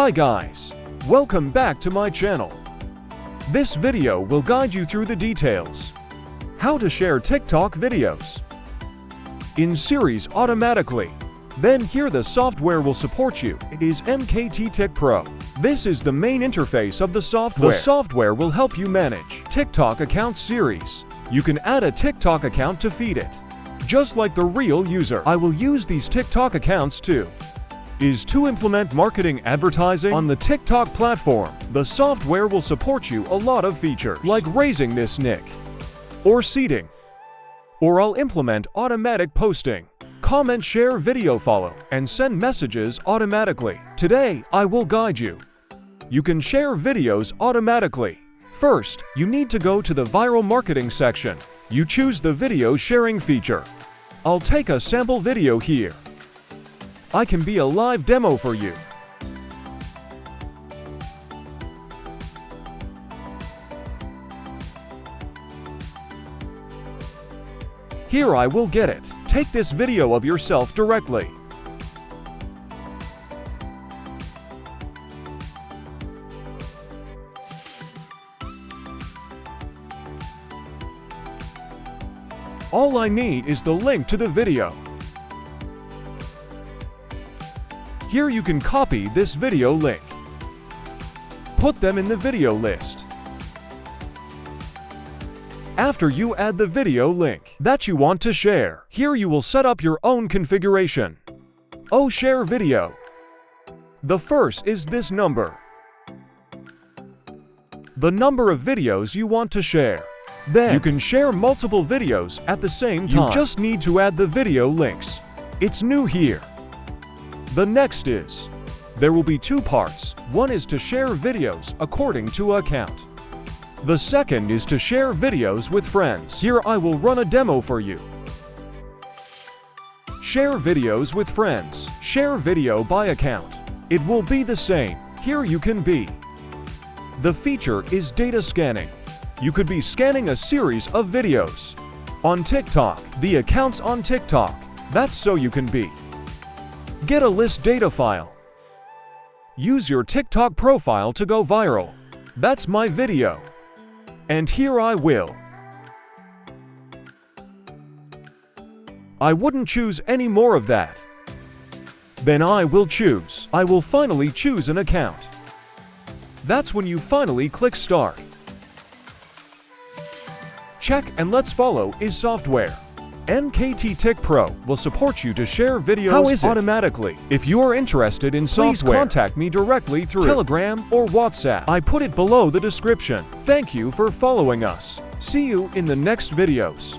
Hi guys! Welcome back to my channel. This video will guide you through the details. How to share TikTok videos in series automatically. Then here the software will support you. It is MKT Pro. This is the main interface of the software. The software will help you manage TikTok account series. You can add a TikTok account to feed it. Just like the real user, I will use these TikTok accounts too. Is to implement marketing advertising on the TikTok platform. The software will support you a lot of features, like raising this nick, or seating. Or I'll implement automatic posting, comment, share, video follow, and send messages automatically. Today, I will guide you. You can share videos automatically. First, you need to go to the viral marketing section. You choose the video sharing feature. I'll take a sample video here. I can be a live demo for you. Here I will get it. Take this video of yourself directly. All I need is the link to the video. Here you can copy this video link. Put them in the video list. After you add the video link that you want to share, here you will set up your own configuration. Oh, share video. The first is this number. The number of videos you want to share. Then you can share multiple videos at the same time. You just need to add the video links. It's new here. The next is, there will be two parts. One is to share videos according to account. The second is to share videos with friends. Here I will run a demo for you. Share videos with friends. Share video by account. It will be the same. Here you can be. The feature is data scanning. You could be scanning a series of videos on TikTok, the accounts on TikTok. That's so you can be. Get a list data file. Use your TikTok profile to go viral. That's my video. And here I will. I wouldn't choose any more of that. Then I will finally choose an account. That's when you finally click start. Check and let's follow is software. MKT Pro will support you to share videos automatically. If you are interested in software, please contact me directly through Telegram or WhatsApp. I put it below the description. Thank you for following us. See you in the next videos.